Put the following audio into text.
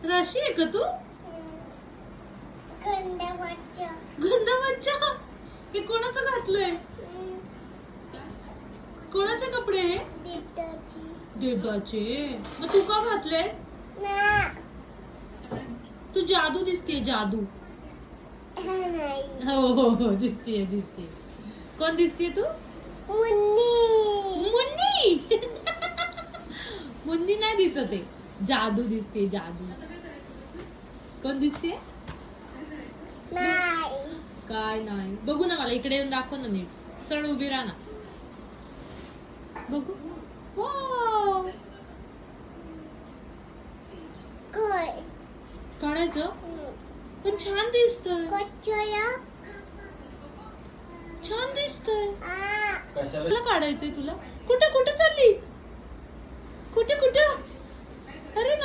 राशी आहे का तू? गंदा बच्चा. गंदा बच्चा. हे कोणाचं घातलंय? कोणाचे कपडे हे? दिदाची. डेडाचे. मग तू का घातले? ना. तू जादू दिसतीये, जादू. नाही. हो हो हो, दिसतीये दिसतीये. कोण दिसतीये तू? मुन्नी. मुन्नी. मुन्नी नाही दिसत आहे, जादू दिसते, जादू. कोण दिसते? नाही. काय नाही. बघू ना, मला इकडे येऊन दाखव ना नीट. सरळ उभी राहा ना. बघू. वाव. काय? काढायचं? पण छान दिसतंय. कच्चया. छान दिसतंय. कशाला तुला काढायचंय तुला? कुठं कुठं चालली? कुठे कुठं? अरे